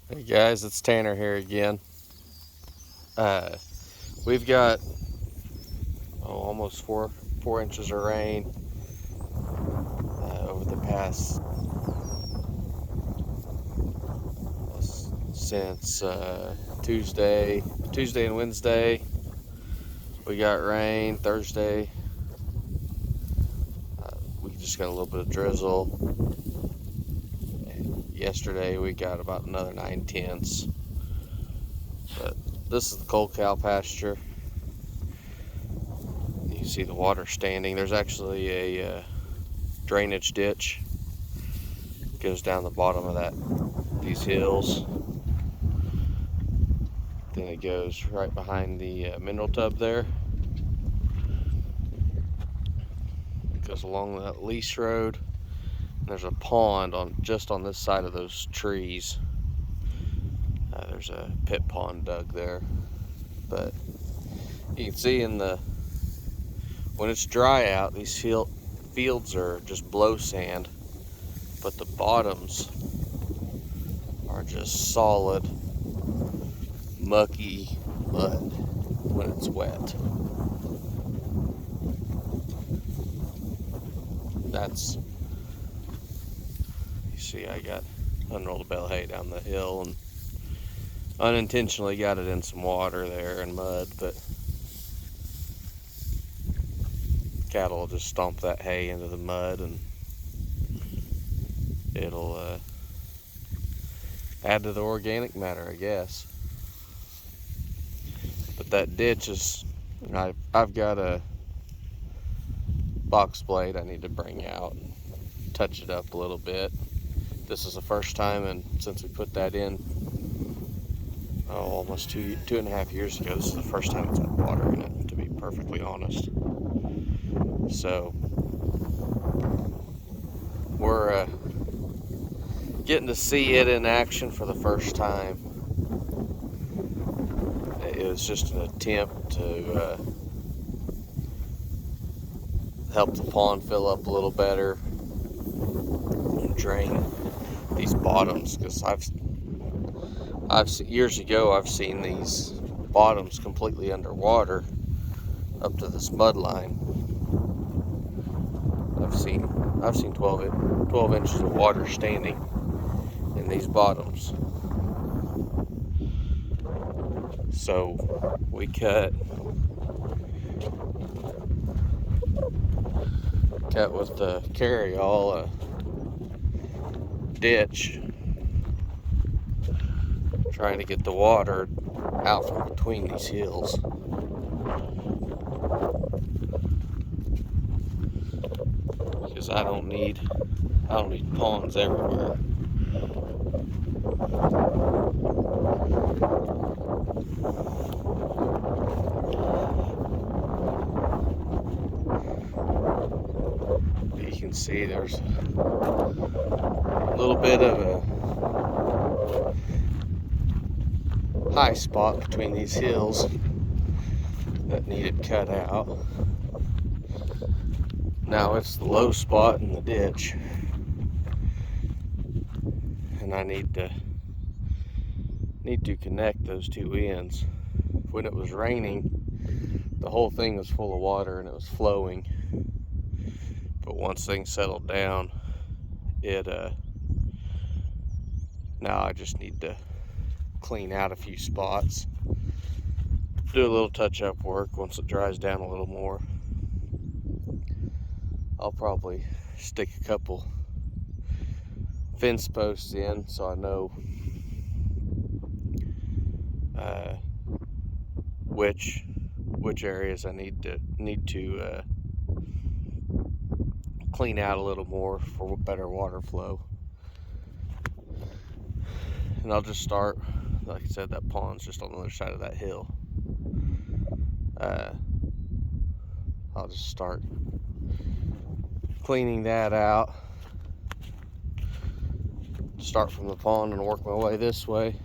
Hey guys, it's Tanner here again. Uh, we've got almost four inches of rain over the past since Tuesday and Wednesday. We got rain. Thursday, we just got a little bit of drizzle. And yesterday we got about another 9/10. But this is the cull cow pasture. You can see the water standing. There's actually a drainage ditch that goes down the bottom of these hills. Then it goes right behind the mineral tub there. It goes along that lease road. And there's a pond just on this side of those trees. There's a pit pond dug there. But you can see when it's dry out, these fields are just blow sand, but the bottoms are just solid, mucky mud when it's wet. You see, I got unrolled a bale of hay down the hill and unintentionally got it in some water there and mud, but cattle will just stomp that hay into the mud and it'll add to the organic matter, I guess. But that ditch is, I've got a box blade I need to bring out, touch it up a little bit. This is the first time, and since we put that in almost two and a half years ago, this is the first time it's had water in it, to be perfectly honest. So we're getting to see it in action for the first time. It was just an attempt to help the pond fill up a little better and drain these bottoms, because years ago I've seen these bottoms completely underwater up to this mud line. I've seen 12 inches of water standing in these bottoms. So we cut with the carry-all a ditch, trying to get the water out from between these hills. Because I don't need ponds everywhere. You can see there's a little bit of a high spot between these hills that needed cut out. Now it's the low spot in the ditch, and I need to connect those two ends. When it was raining, the whole thing was full of water and it was flowing. But once things settled down, now I just need to clean out a few spots, do a little touch-up work. Once it dries down a little more, I'll probably stick a couple fence posts in so I know which areas I need to clean out a little more for better water flow. And I'll just start, like I said, that pond's just on the other side of that hill. I'll just start cleaning that out. Start from the pond and work my way this way.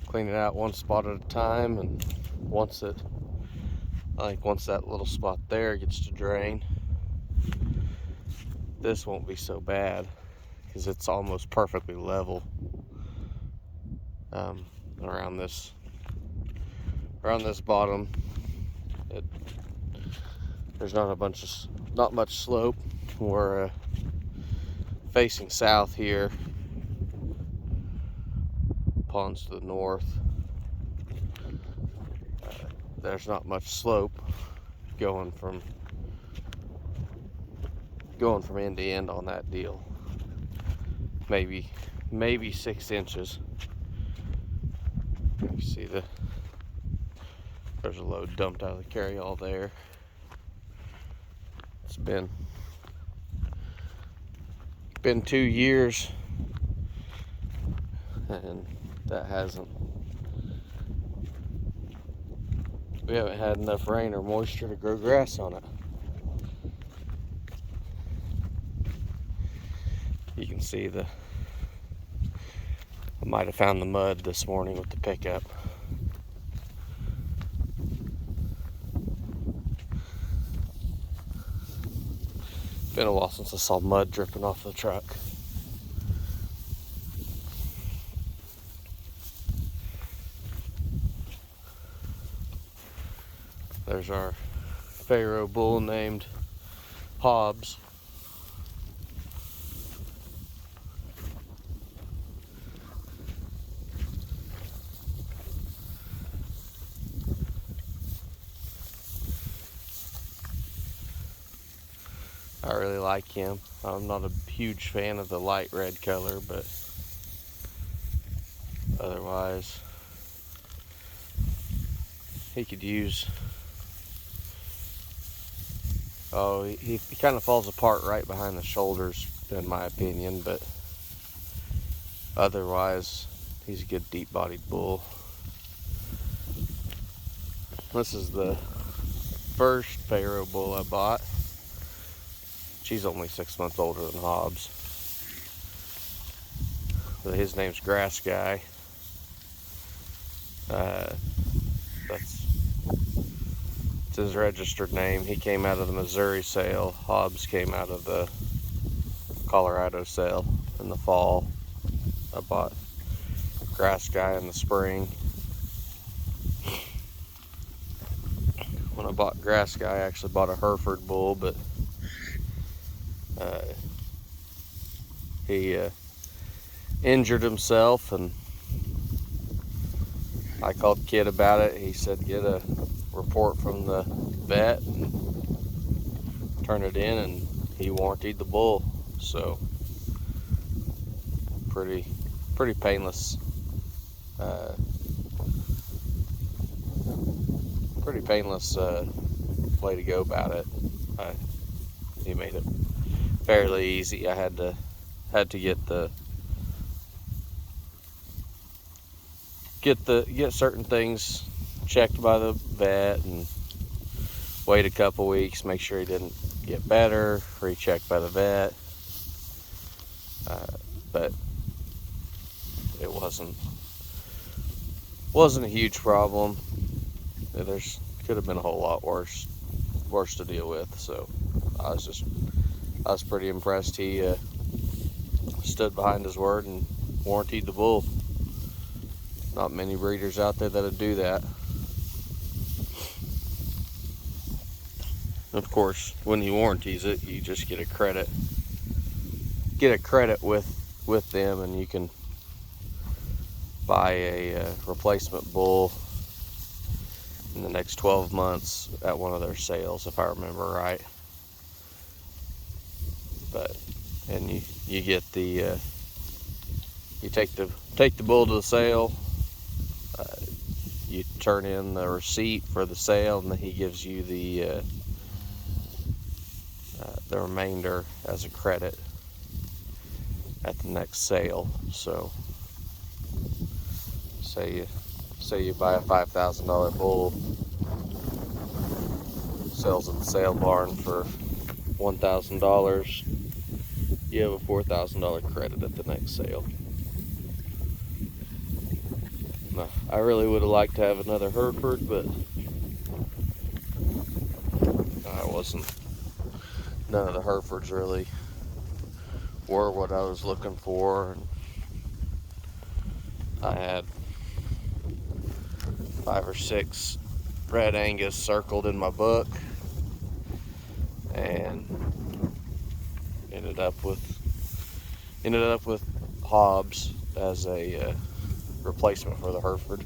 Clean it out one spot at a time, and once that little spot there gets to drain, this won't be so bad because it's almost perfectly level. um, around this bottom. There's not much slope. We're facing south here. Ponds to the north. There's not much slope going from end to end on that deal. Maybe 6 inches. You see there's a load dumped out of the carryall there. It's been 2 years, and we haven't had enough rain or moisture to grow grass on it. You can see I might have found the mud this morning with the pickup. Been a while since I saw mud dripping off the truck. There's our Pharaoh bull named Hobbs. I really like him. I'm not a huge fan of the light red color, but otherwise he could use. Oh, he kind of falls apart right behind the shoulders, in my opinion, but otherwise he's a good deep-bodied bull. This is the first Pharaoh bull I bought. She's only 6 months older than Hobbs. But his name's Grass Guy. It's his registered name. He came out of the Missouri sale. Hobbs came out of the Colorado sale in the fall. I bought Grass Guy in the spring. When I bought Grass Guy, I actually bought a Hereford bull, but he injured himself, and I called Kid about it. He said get a report from the vet and turn it in, and he warrantied the bull. So pretty painless. Pretty painless way to go about it. He made it fairly easy. I had to get certain things checked by the vet and wait a couple weeks, make sure he didn't get better, rechecked by the vet. But it wasn't a huge problem. There's could have been a whole lot worse to deal with. So I was pretty impressed. He stood behind his word and warrantied the bull. Not many breeders out there that'll do that. Of course, when he warranties it, you just get a credit with them, and you can buy a replacement bull in the next 12 months at one of their sales, if I remember right. And you get the you take the bull to the sale. You turn in the receipt for the sale, and then he gives you the remainder as a credit at the next sale. So say you buy a $5,000 bull, sells at the sale barn for $1,000, you have a $4,000 credit at the next sale. Now, I really would have liked to have another Hereford, but none of the Herefords really were what I was looking for. And I had 5 or 6 red Angus circled in my book, and ended up with Hobbs as a replacement for the Hereford.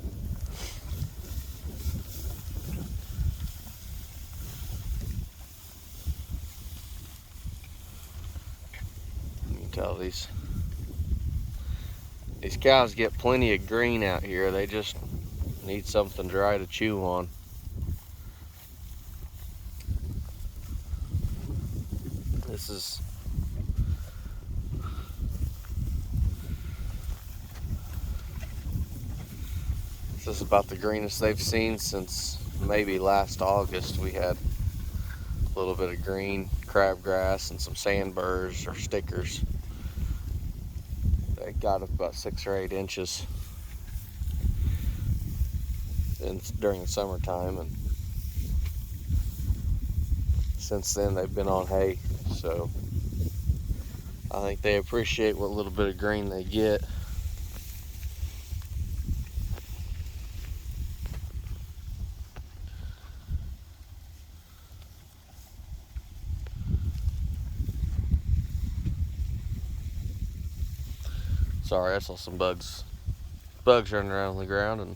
You can tell these cows get plenty of green out here. They just need something dry to chew on. This is about the greenest they've seen since maybe last August. We had a little bit of green crabgrass and some sandburrs or stickers. They got up about 6 or 8 inches during the summertime, and since then they've been on hay. So I think they appreciate what little bit of green they get. Sorry, I saw some bugs running around on the ground and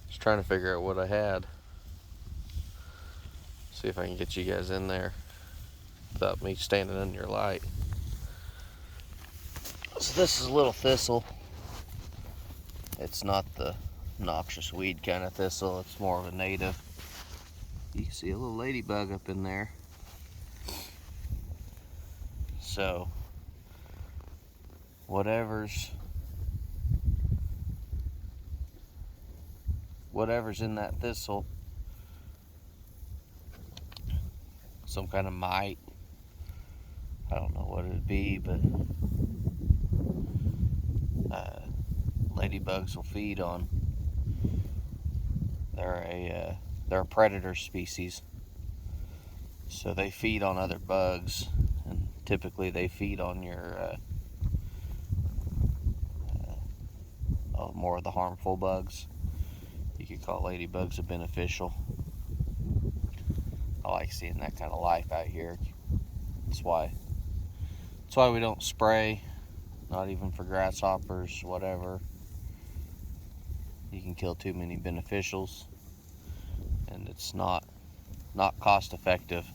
just trying to figure out what I had. See if I can get you guys in there without me standing in your light. So this is a little thistle. It's not the noxious weed kind of thistle, it's more of a native. You can see a little ladybug up in there. So whatever's in that thistle, some kind of mite, I don't know what it'd be, but ladybugs will feed on. They're a predator species, so they feed on other bugs, and typically they feed on your more of the harmful bugs. You could call ladybugs a beneficial. I like seeing that kind of life out here. That's why we don't spray, not even for grasshoppers, whatever. You can kill too many beneficials, and it's not cost effective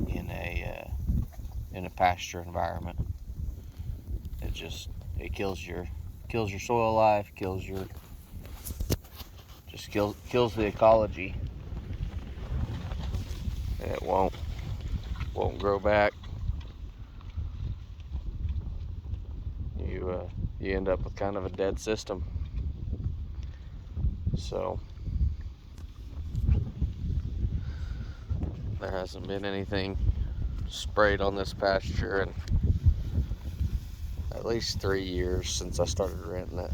in a pasture environment. It kills your soil life, kills the ecology, and it won't grow back. You end up with kind of a dead system. So there hasn't been anything sprayed on this pasture in at least 3 years since I started renting it.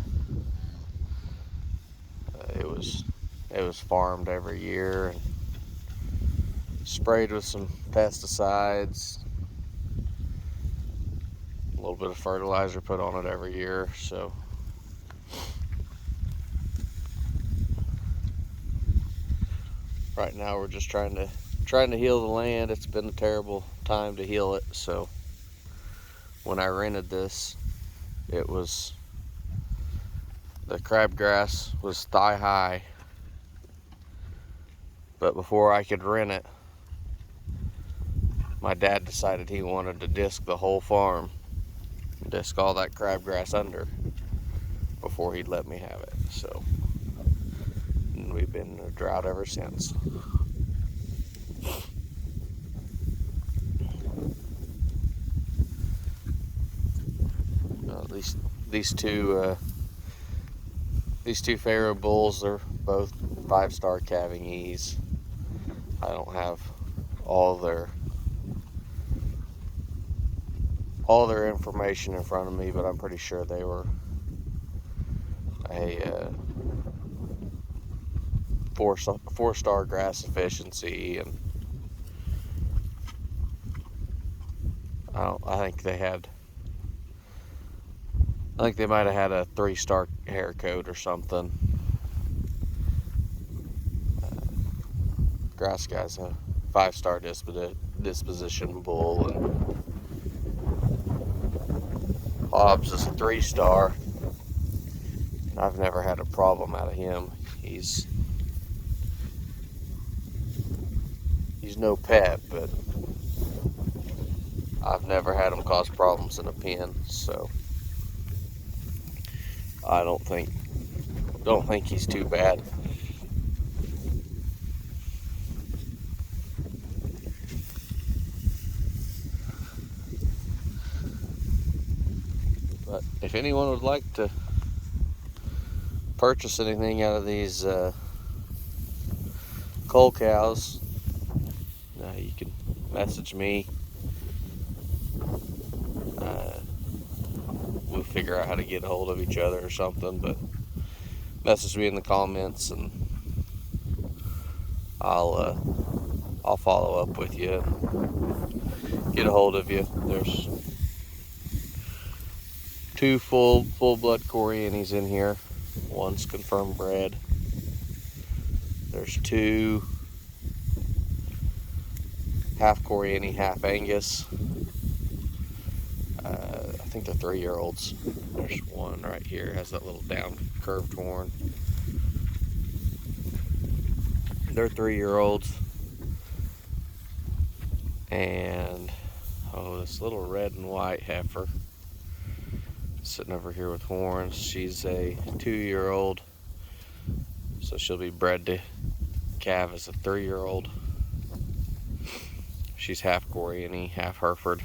It was farmed every year and sprayed with some pesticides, a little bit of fertilizer put on it every year. So right now we're just trying to heal the land. It's been a terrible time to heal it. So when I rented this, the crabgrass was thigh high, but before I could rent it, my dad decided he wanted to disc the whole farm, disc all that crabgrass under before he'd let me have it. So and we've been in a drought ever since. These two Pharaoh bulls, they're both 5-star calving E's. I don't have all their information in front of me, but I'm pretty sure they were a 4-star grass efficiency, and I think they might have had a 3-star hair coat or something. grass guy's a 5-star disposition bull, and Hobbs is a 3-star. I've never had a problem out of him. He's no pet, but I've never had him cause problems in a pen, so I don't think he's too bad. But if anyone would like to purchase anything out of these cull cows, you can message me. We'll figure out how to get a hold of each other or something, but message me in the comments and I'll follow up with you and get a hold of you. There's 2 full-blood Corianis in here. One's confirmed bred. There's 2 half Coriani, half Angus. I think they're 3-year-olds. There's one right here, has that little down curved horn. They're 3-year-olds. And this little red and white heifer sitting over here with horns, she's a 2-year-old, so she'll be bred to calve as a 3-year-old. She's half Coriani, half Hereford.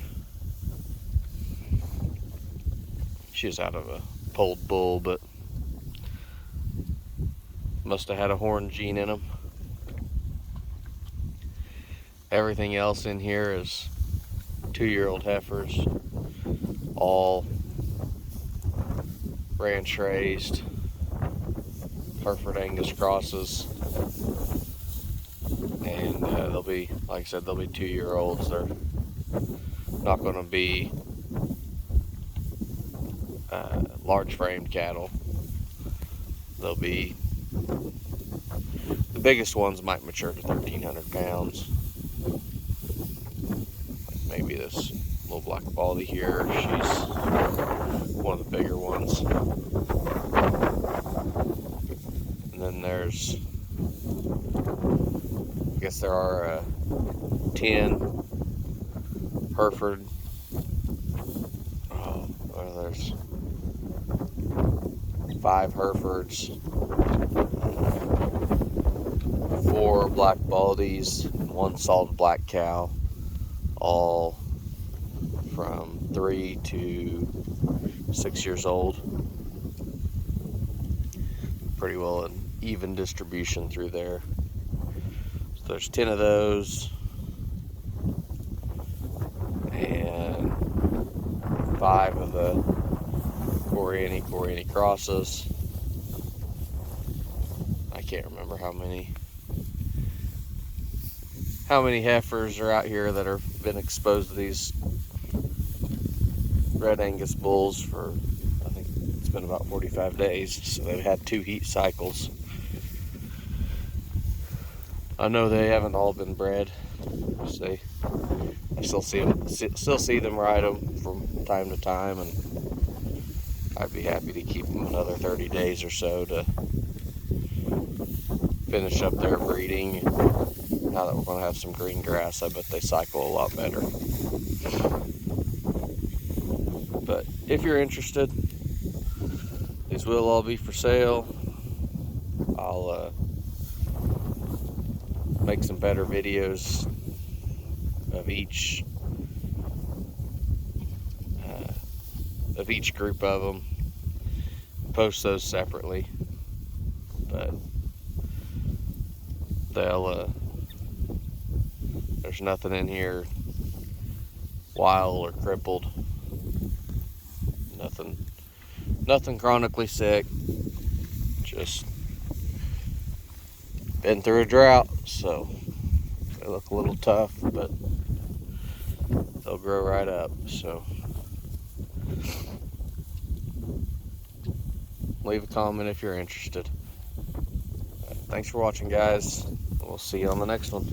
She's out of a polled bull, but must have had a horn gene in them. Everything else in here is 2-year-old heifers, all ranch raised Hereford Angus crosses, and they'll be, like I said, they'll be 2-year-olds. They're not going to be large framed cattle. They'll be, the biggest ones might mature to 1,300 pounds. Like maybe this little black baldy here, she's one of the bigger ones. And then there's, I guess there are 10 Hereford. There's 5 Herefords, 4 black baldies, and 1 solid black cow, all from 3 to 6 years old. Pretty well an even distribution through there. So there's 10 of those, and 5 of the Coriani crosses. I can't remember how many heifers are out here that have been exposed to these red Angus bulls for, I think it's been about 45 days. So they've had 2 heat cycles. I know they haven't all been bred. So I still see them ride them from time to time, and I'd be happy to keep them another 30 days or so to finish up their breeding. Now that we're going to have some green grass, I bet they cycle a lot better. But if you're interested, these will all be for sale. I'll make some better videos of each group of them, post those separately, but there's nothing in here wild or crippled, nothing chronically sick, just been through a drought, so they look a little tough, but they'll grow right up. So leave a comment if you're interested. Thanks for watching, guys. We'll see you on the next one.